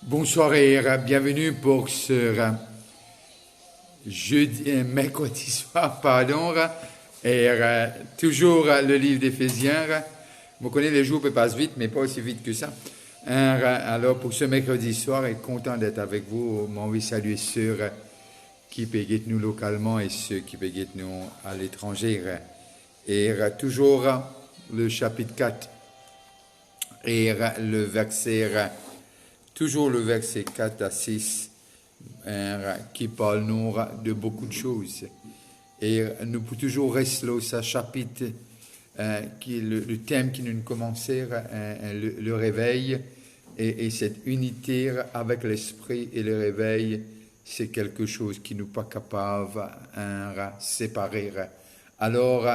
Bonsoir et bienvenue pour ce mercredi soir, pardon, et toujours le livre d'Éphésiens. Vous connaissez, les jours passent vite, mais pas aussi vite que ça. Alors pour ce mercredi soir, et content d'être avec vous, mon envie de saluer ceux qui payent nous localement et ceux qui payent nous à l'étranger. Et toujours le chapitre 4 et le verset. Toujours le verset 4 à 6 qui parle nous de beaucoup de choses. Et nous pouvons toujours rester là, ce chapitre, qui est le thème qui nous commençait, le réveil, et cette unité avec l'esprit et le réveil, c'est quelque chose qui nous pas capable de séparer. Alors,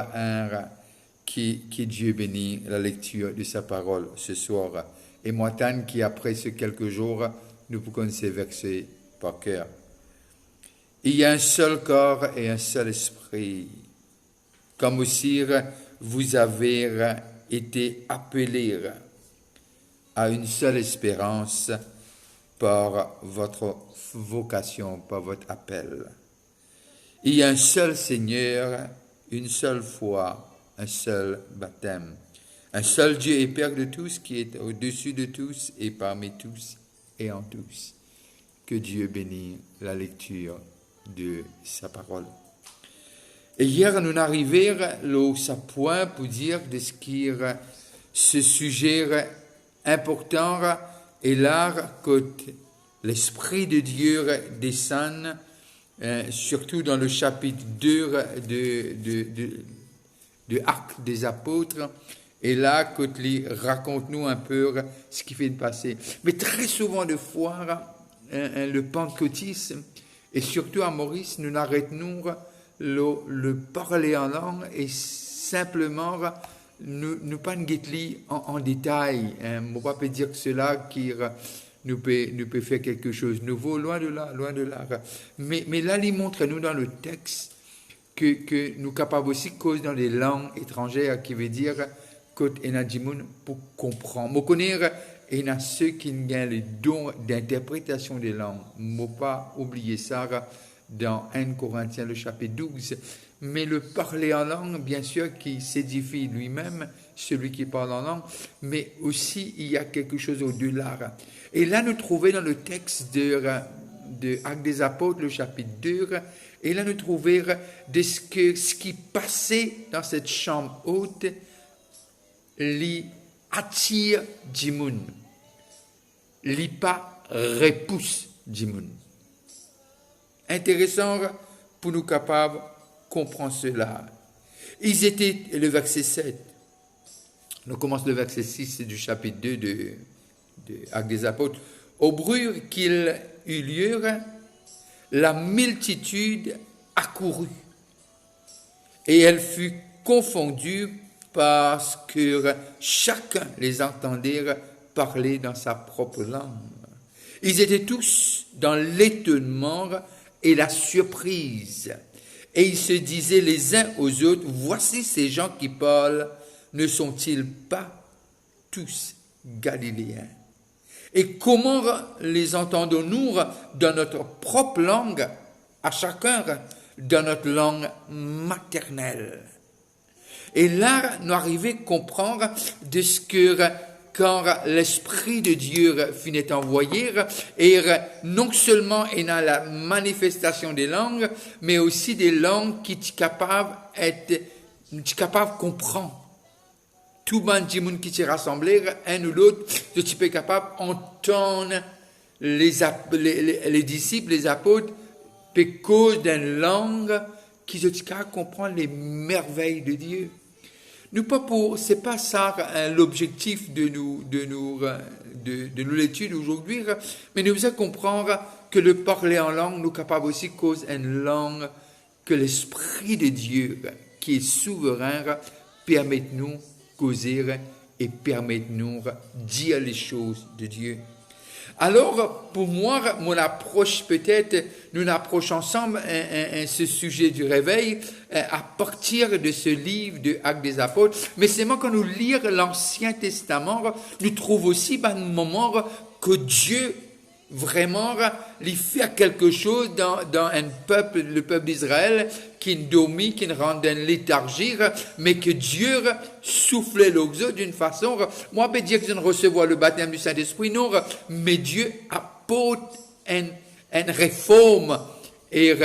qui Dieu bénit la lecture de sa parole ce soir. Et moi, tant qui après ces quelques jours, nous pouvons ces versets par cœur. Il y a un seul corps et un seul esprit, comme aussi vous avez été appelés à une seule espérance par votre vocation, par votre appel. Il y a un seul Seigneur, une seule foi, un seul baptême. Un seul Dieu et Père de tous, qui est au-dessus de tous et parmi tous et en tous. Que Dieu bénisse la lecture de sa parole. Et hier, nous arrivons au point pour dire de ce sujet important est là que l'Esprit de Dieu descend, surtout dans le chapitre 2 de Actes des Apôtres. Et là, Cotely raconte-nous un peu ce qui fait de passer. Mais très souvent de fois, le pentecôtisme, et surtout à Maurice, nous n'arrêtons le parler en langue et simplement nous pas en détail. On ne peut pas dire que cela qui nous peut faire quelque chose de nouveau, loin de là. Mais là, il montre nous dans le texte que nous sommes capables aussi de causer dans les langues étrangères, qui veut dire et na dimoun pour comprendre. Je connais et na ceux qui ont le don d'interprétation des langues. Je ne pas oublier ça dans 1 Corinthiens le chapitre 12. Mais le parler en langue, bien sûr, qui s'édifie lui-même, celui qui parle en langue, mais aussi il y a quelque chose au-delà. Et là, nous trouvons dans le texte de Actes des Apôtres, le chapitre 2, et là, nous trouvons de ce qui passait dans cette chambre haute, li attire Jimoun, li pas repousse Jimoun. Intéressant pour nous capables de comprendre cela. Ils étaient, le verset 7, nous commençons le verset 6 du chapitre 2 de Actes des Apôtres. Au bruit qu'il eut lieu, la multitude accourut et elle fut confondue parce que chacun les entendait parler dans sa propre langue. Ils étaient tous dans l'étonnement et la surprise. Et ils se disaient les uns aux autres, voici ces gens qui parlent, ne sont-ils pas tous galiléens? Et comment les entendons-nous dans notre propre langue, à chacun dans notre langue maternelle? Et là, nous arrivons à comprendre de ce que quand l'Esprit de Dieu finit envoyé, et non seulement il y a la manifestation des langues, mais aussi des langues qui sont capables de comprendre. Tout le monde qui s'est rassemblé, un ou l'autre, je suis capable d'entendre les disciples, les apôtres, à cause d'une langue qui sont capables de comprendre les merveilles de Dieu. C'est pas ça l'objectif de l'étude aujourd'hui, mais nous devons comprendre que le parler en langue nous capable aussi cause une langue que l'Esprit de Dieu, qui est souverain, permet de nous causer et permet de nous dire les choses de Dieu. Alors, pour moi, mon approche peut-être, nous approchons ensemble ce sujet du réveil à partir de ce livre de Actes des Apôtres. Mais c'est moi quand nous lisons l'Ancien Testament, nous trouvons aussi un moment que Dieu vraiment lui faire quelque chose dans un peuple, le peuple d'Israël, qui dormit, qui rentre dans léthargie, mais que Dieu soufflait l'oxo d'une façon, moi, je peux dire que je ne recevoir le baptême du Saint-Esprit, non, mais Dieu apporte une réforme, et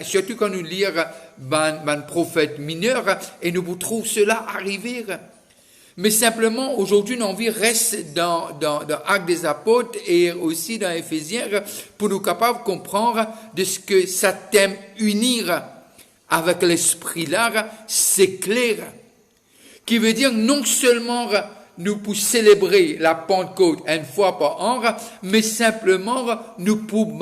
surtout quand nous lisons un prophète mineur, et nous trouvons cela arriver. Mais simplement, aujourd'hui, nos vies restent dans Actes des Apôtres et aussi dans Éphésiens pour nous capables de comprendre de ce que ça t'aime unir avec l'esprit-là, c'est clair. Qui veut dire non seulement nous pour célébrer la Pentecôte une fois par an, mais simplement nous pour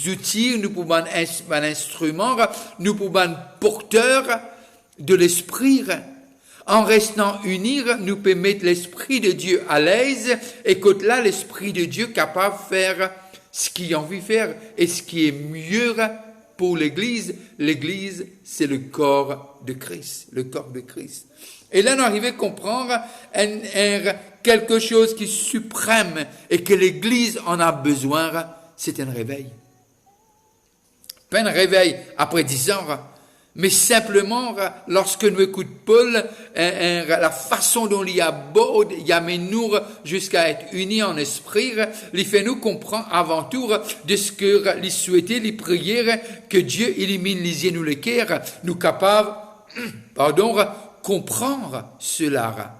outils, nous pour instruments, nous pour porteurs de l'esprit. En restant unis, nous pouvons mettre l'Esprit de Dieu à l'aise et que là, l'Esprit de Dieu est capable de faire ce qu'il a envie de faire et ce qui est mieux pour l'Église. L'Église, c'est le corps de Christ, le corps de Christ. Et là, nous arrivons à comprendre quelque chose qui est suprême et que l'Église en a besoin, c'est un réveil. Pas un réveil après 10 ans, mais simplement, lorsque nous écoutons Paul, la façon dont il aborde, il amène nous jusqu'à être unis en esprit, il fait nous comprendre avant tout de ce que il souhaitait, il priait, que Dieu illumine les yeux nous les cœurs, nous capables, comprendre cela.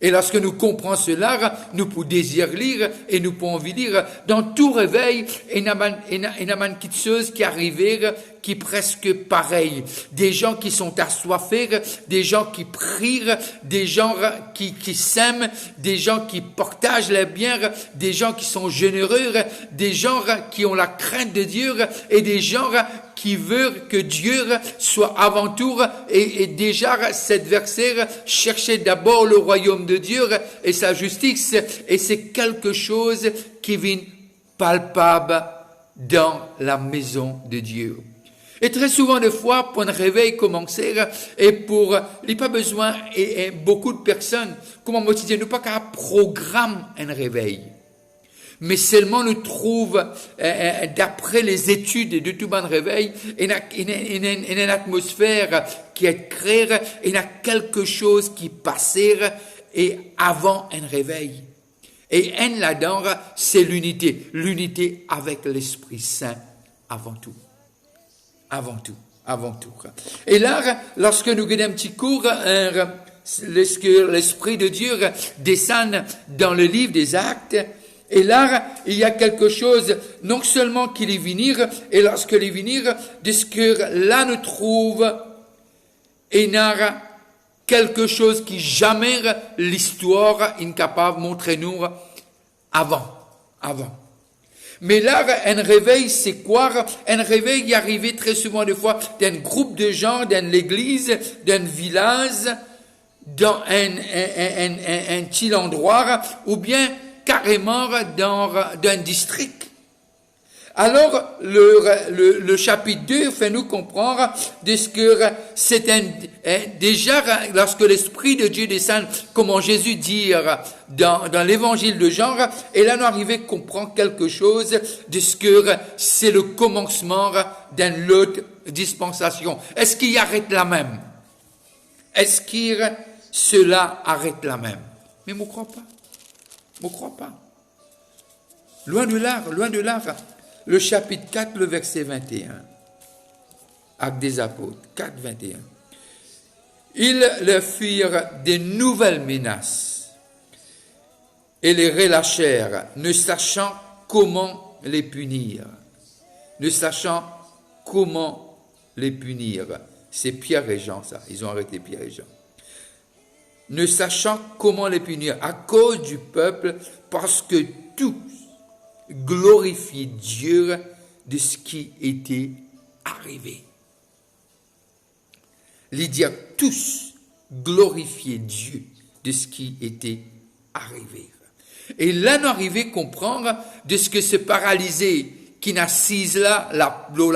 Et lorsque nous comprenons cela, nous pouvons désirer lire et nous pouvons envie lire. Dans tout réveil, il y a une petite chose qui arrive, qui est presque pareil. Des gens qui sont assoiffés, des gens qui prient, des gens qui s'aiment, des gens qui partagent les biens, des gens qui sont généreux, des gens qui ont la crainte de Dieu et des gens qui veulent que Dieu soit avant tout et déjà cette verset chercher d'abord le royaume de Dieu et sa justice et c'est quelque chose qui vient palpable dans la maison de Dieu. Et très souvent de fois, pour un réveil commencer, et pour, il n'y a pas besoin, et beaucoup de personnes, comme on dit, nous pas qu'à programme un réveil. Mais seulement nous trouve, d'après les études de tout bon réveil, il y a une atmosphère qui est créée, il y a quelque chose qui passe, et avant un réveil. Et un là-dedans, c'est l'unité. L'unité avec l'Esprit Saint avant tout. Avant tout. Et là, lorsque nous gagnons un petit cours, l'Esprit de Dieu descend dans le livre des Actes, et là, il y a quelque chose, non seulement qu'il est venir, et lorsqu'il est venir, de ce que là nous trouve, il y a quelque chose qui jamais l'histoire est capable de montrer nous avant. Mais là, un réveil, c'est quoi? Un réveil y arrivait très souvent des fois d'un groupe de gens, d'une église, d'un village, dans un petit endroit, ou bien carrément dans un district. Alors, le chapitre 2 fait nous comprendre de ce que c'est déjà, lorsque l'Esprit de Dieu descend, comment Jésus dit dans l'évangile de Jean, et là, nous arrivons à comprendre quelque chose de ce que c'est le commencement d'une autre dispensation. Est-ce qu'il arrête la même? Est-ce que cela arrête la même? Mais je ne crois pas. Loin de là. Le chapitre 4, le verset 21. Actes des Apôtres, 4, 21. Ils leur firent de nouvelles menaces et les relâchèrent, ne sachant comment les punir. C'est Pierre et Jean, ça. Ils ont arrêté Pierre et Jean. Ne sachant comment les punir, à cause du peuple, parce que tous glorifier Dieu de ce qui était arrivé. Les dire tous glorifier Dieu de ce qui était arrivé. Et là, nous arrivons à comprendre de ce que ce paralysé qui n'assise là, la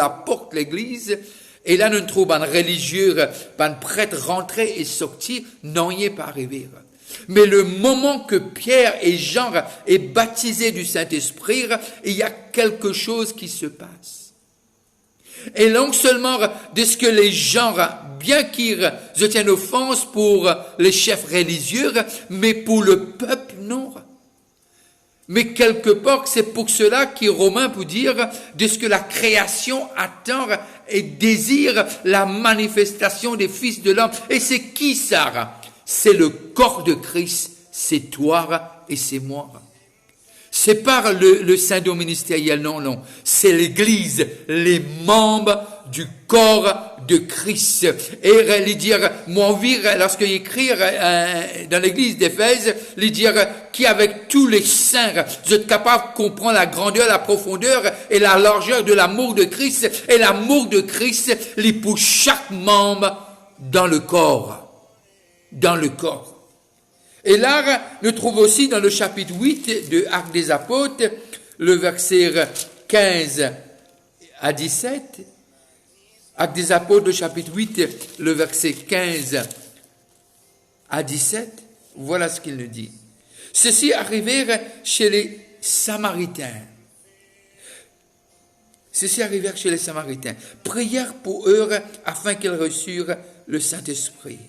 porte de l'église, et là, nous trouvons un religieux, un prêtre rentré et sorti, non, il n'est pas arrivé. Mais le moment que Pierre et Jean est baptisés du Saint-Esprit, il y a quelque chose qui se passe. Et non seulement de ce que les gens, bien qu'ils tiennent offense pour les chefs religieux, mais pour le peuple, non. Mais quelque part, c'est pour cela que Romain peut dire de ce que la création attend et désire la manifestation des fils de l'homme. Et c'est qui ça? C'est le corps de Christ, c'est toi et c'est moi. C'est par le synode ministériel, non. C'est l'Église, les membres du corps de Christ. Et lui dire, moi, lorsqu'il écrit dans l'Église d'Éphèse, lui dire qu'avec tous les saints, vous êtes capable de comprendre la grandeur, la profondeur et la largeur de l'amour de Christ. Et l'amour de Christ, il pour chaque membre dans le corps. Dans le corps. Et là, nous trouvons aussi dans le chapitre 8 de Actes des Apôtres, le verset 15 à 17. Actes des Apôtres, le chapitre 8, le verset 15 à 17. Voilà ce qu'il nous dit. Ceci arrivèrent chez les Samaritains. Prièrent pour eux afin qu'ils reçurent le Saint-Esprit.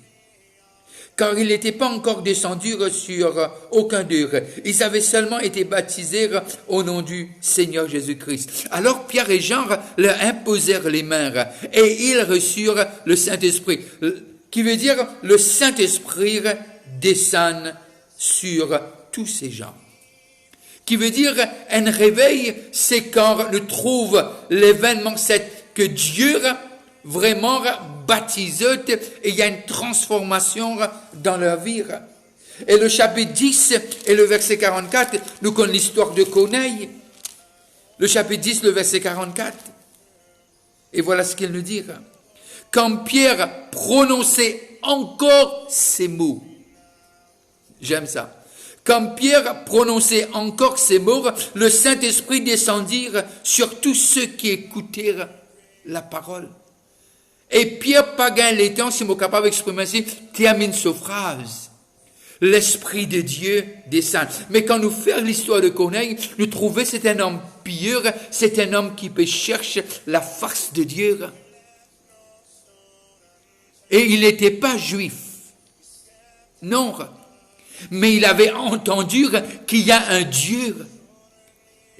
Car il n'était pas encore descendu sur aucun d'eux. Ils avaient seulement été baptisés au nom du Seigneur Jésus-Christ. Alors Pierre et Jean leur imposèrent les mains et ils reçurent le Saint-Esprit. Qui veut dire le Saint-Esprit descend sur tous ces gens. Qui veut dire un réveil, c'est quand nous trouve l'événement, c'est que Dieu vraiment baptisé et il y a une transformation dans leur vie. Et le chapitre 10 et le verset 44, nous connaissons l'histoire de Corneille. Le chapitre 10, le verset 44. Et voilà ce qu'il nous dit. Quand Pierre prononçait encore ces mots, j'aime ça. Quand Pierre prononçait encore ces mots, le Saint-Esprit descendit sur tous ceux qui écoutèrent la parole. Et Pierre Pagan l'étant, si je suis capable d'exprimer ainsi, termine ce phrase. L'Esprit de Dieu descend. Mais quand nous faisons l'histoire de Corneille, nous trouvons c'est un homme pieux, c'est un homme qui peut chercher la face de Dieu. Et il n'était pas juif. Non. Mais il avait entendu qu'il y a un Dieu.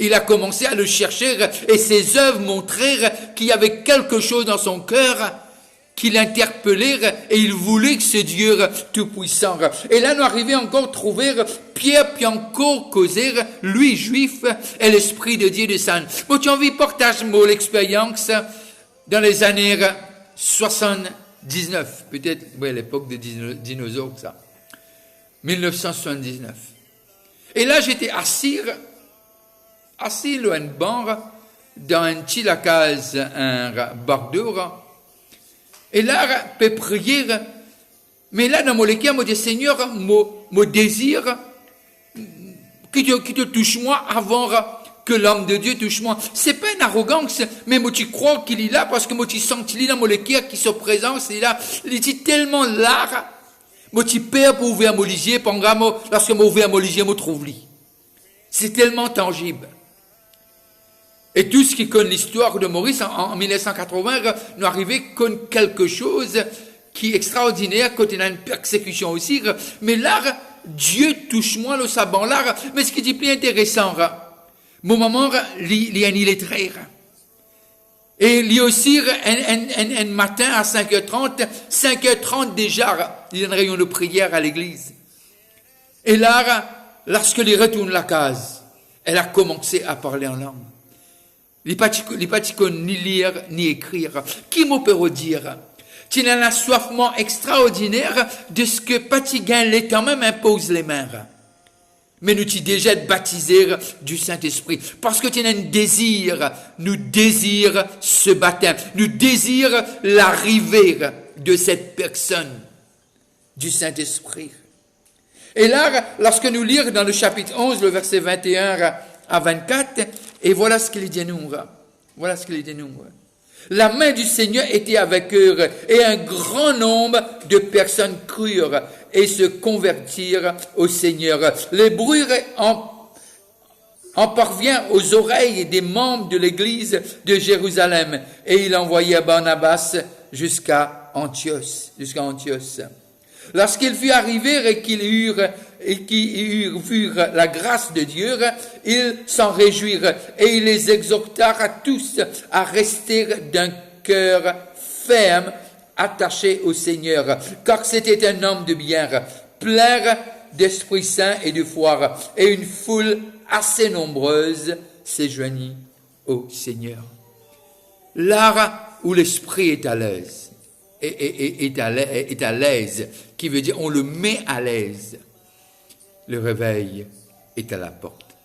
Il a commencé à le chercher et ses œuvres montrèrent qu'il y avait quelque chose dans son cœur qui l'interpellait et il voulait que ce Dieu tout-puissant. Et là, nous arrivons encore à trouver Pierre puis encore causer, lui juif, et l'Esprit de Dieu descend. Moi, tu as envie de partager l'expérience dans les années 79, peut-être, oui, l'époque des dinosaures, ça. 1979. Et là, j'étais assis loin de bord, dans un petit lacaz, un Bordeaux. Et là, peut prier. Mais là, dans mon cœur, moi, dis, Seigneur, mon désir, qui te touche moi avant que l'homme de Dieu touche moi. C'est pas une arrogance, mais moi, tu crois qu'il est là, parce que moi, tu sens qu'il est dans mon cœur, qui se présente, il est là. Il est tellement là. Moi, tu perds pour ouvrir mon lisier, lorsque moi ouvrir mon lisier, moi, trouve-lui. C'est tellement tangible. Et tout ce qui connaît l'histoire de Maurice, en 1980, nous arrivons comme quelque chose qui est extraordinaire, quand il y a une persécution aussi. Mais là, Dieu touche moi le sabbat là. Mais ce qui est plus intéressant, mon maman, il y a un illettré. Et il y a aussi un matin à 5h30 déjà, il y a une réunion de prière à l'église. Et là, lorsqu'il retourne la case, elle a commencé à parler en langue. Il n'est pas ni lire, ni écrire. Qui me peut dire? Tu as un assoiffement extraordinaire de ce que Patigan l'état même impose les mains. Mais nous t'y déjà baptisés du Saint-Esprit. Parce que tu as un désir. Nous désirons ce baptême. Nous désirons l'arrivée de cette personne du Saint-Esprit. Et là, lorsque nous lisons dans le chapitre 11, le verset 21 à 24, et voilà ce qu'il dit nous. Voilà ce qu'il dit nous. La main du Seigneur était avec eux et un grand nombre de personnes crurent et se convertirent au Seigneur. Le bruit en parvient aux oreilles des membres de l'église de Jérusalem et il envoya Barnabas jusqu'à Antioche. Lorsqu'ils furent arrivés et qu'ils virent la grâce de Dieu, ils s'en réjouirent et il les exhorta à tous à rester d'un cœur ferme, attaché au Seigneur, car c'était un homme de bien, plein d'Esprit Saint et de foi, et une foule assez nombreuse s'est joignit au Seigneur. Là où l'esprit est à l'aise, est à l'aise, qui veut dire on le met à l'aise, le réveil est à la porte.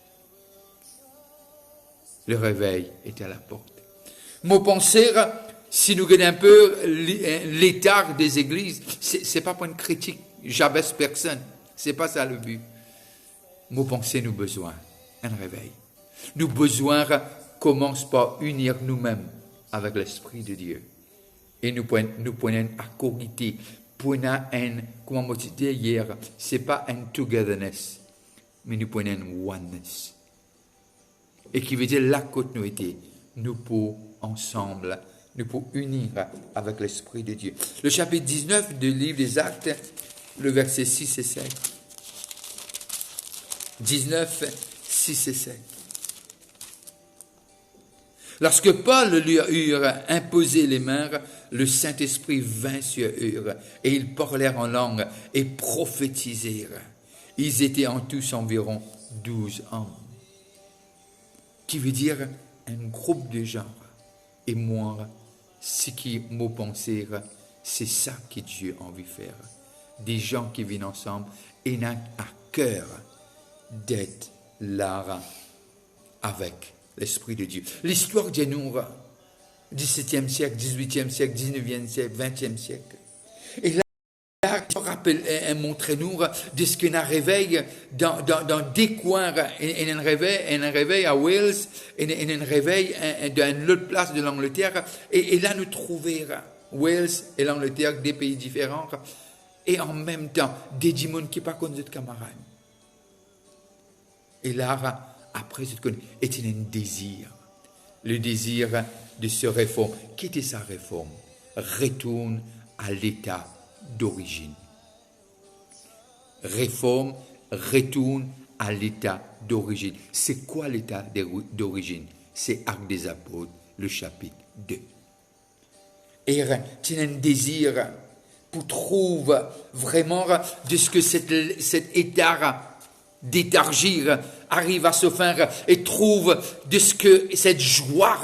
Le réveil est à la porte. Mon penser, si nous regardons un peu l'état des églises, c'est pas pour une critique, j'abaisse personne, c'est pas ça le but. Mon penser, nous besoin un réveil. Nous besoin commence par unir nous-mêmes avec l'Esprit de Dieu. Et nous prenons à corriger, prenons un, comme on dit hier, c'est pas un togetherness, mais nous prenons un oneness. Et qui veut dire la continuité. Nous pouvons ensemble, nous pouvons unir avec l'Esprit de Dieu. Le chapitre 19 du livre des Actes, le verset 6 et 7. 19, 6 et 7. Lorsque Paul lui eut imposé les mains, le Saint-Esprit vint sur eux, et ils parlèrent en langue et prophétisèrent. Ils étaient en tous environ 12 hommes. Qui veut dire un groupe de gens. Et moi, ce qui m'a pensé, c'est ça que Dieu a envie de faire. Des gens qui viennent ensemble et n'ont à cœur d'être là avec l'Esprit de Dieu. L'histoire de nous, 17e siècle, 18e siècle, 19e siècle, 20e siècle. Et là, je rappelle, montre-nous de ce qu'on a réveillé dans des coins, un réveil à Wales, un réveil dans une autre place de l'Angleterre, et là nous trouvons Wales et l'Angleterre, des pays différents, et en même temps, des gens qui ne sont pas comme d'autres camarades. Et là, après, était un désir. Le désir de se réformer. Qui était sa réforme? Retourne à l'état d'origine. Réforme, retourne à l'état d'origine. C'est quoi l'état d'origine? C'est Actes des Apôtres, le chapitre 2. Et tu as un désir pour trouver vraiment de ce que cet état d'étargir arrive à se faire et trouve de ce que cette joie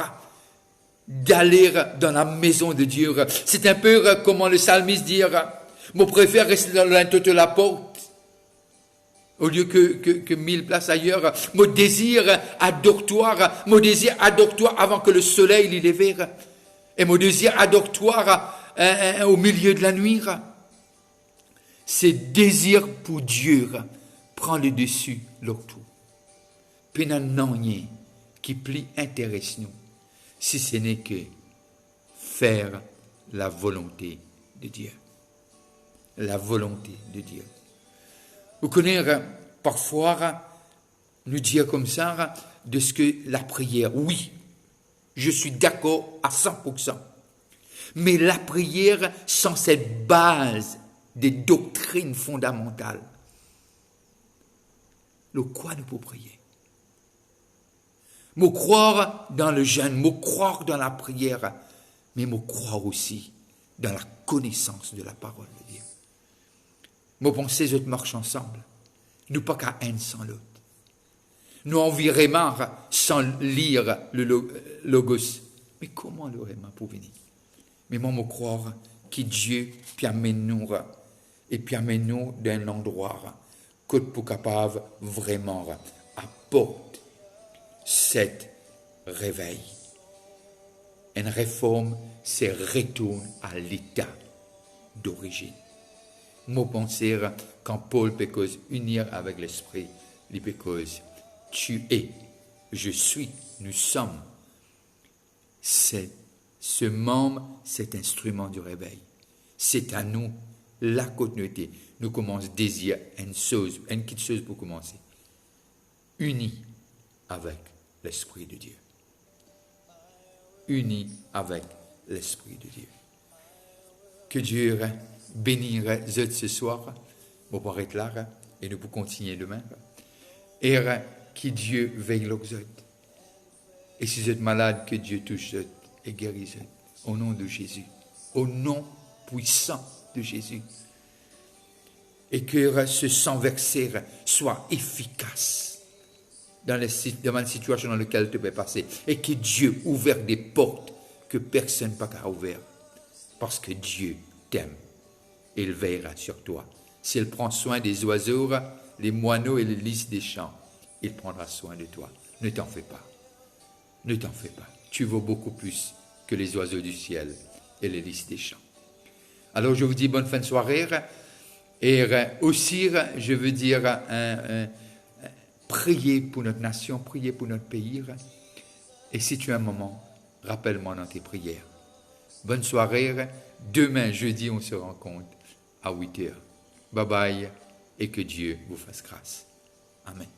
d'aller dans la maison de Dieu. C'est un peu comme le psalmiste dit, mon préfère rester dans l'entour de la porte au lieu que 1000 places ailleurs. Mon désir adore-toi avant que le soleil l'y lève. Et mon désir adore-toi au milieu de la nuit. C'est désir pour Dieu prend le dessus l'autre. Puis non qui plus intéresse nous, si ce n'est que faire la volonté de Dieu. La volonté de Dieu. Vous connaissez parfois nous dire comme ça de ce que la prière, oui, je suis d'accord à 100%. Mais la prière sans cette base des doctrines fondamentales, le quoi nous pour prier? Me croire dans le jeûne, me croire dans la prière, mais me croire aussi dans la connaissance de la parole de Dieu. Me penser que marche ensemble. Nous pas qu'à un sans l'autre. Nous envirer marre sans lire le logos. Mais comment le réma pour venir? Mais moi me croire que Dieu puis amène-nous et puis amène-nous d'un endroit que pour capable vraiment apporter cet réveil. Une réforme, c'est retourne à l'état d'origine. Mon penser, quand Paul peut unir avec l'esprit, il peut tu es, je suis, nous sommes. C'est Ce membre, cet instrument du réveil. C'est à nous la continuité. Nous commençons à désirer une petite chose pour commencer. Unis avec l'Esprit de Dieu. Unis avec l'Esprit de Dieu. Que Dieu bénisse ce soir. Vous pourrez être là et nous pouvons continuer demain. Et que Dieu veille l'autre. Et si vous êtes malade, que Dieu touche et guérisse. Au nom de Jésus. Au nom puissant de Jésus. Et que ce sang versé soit efficace dans la situation dans laquelle tu peux passer. Et que Dieu ouvre des portes que personne n'a pas ouvert. Parce que Dieu t'aime. Il veillera sur toi. S'il prend soin des oiseaux, les moineaux et les lys des champs, il prendra soin de toi. Ne t'en fais pas. Ne t'en fais pas. Tu vaux beaucoup plus que les oiseaux du ciel et les lys des champs. Alors je vous dis bonne fin de soirée. Et aussi, je veux dire, priez pour notre nation, priez pour notre pays. Et si tu as un moment, rappelle-moi dans tes prières. Bonne soirée. Demain, jeudi, on se rencontre à 8h. Bye bye et que Dieu vous fasse grâce. Amen.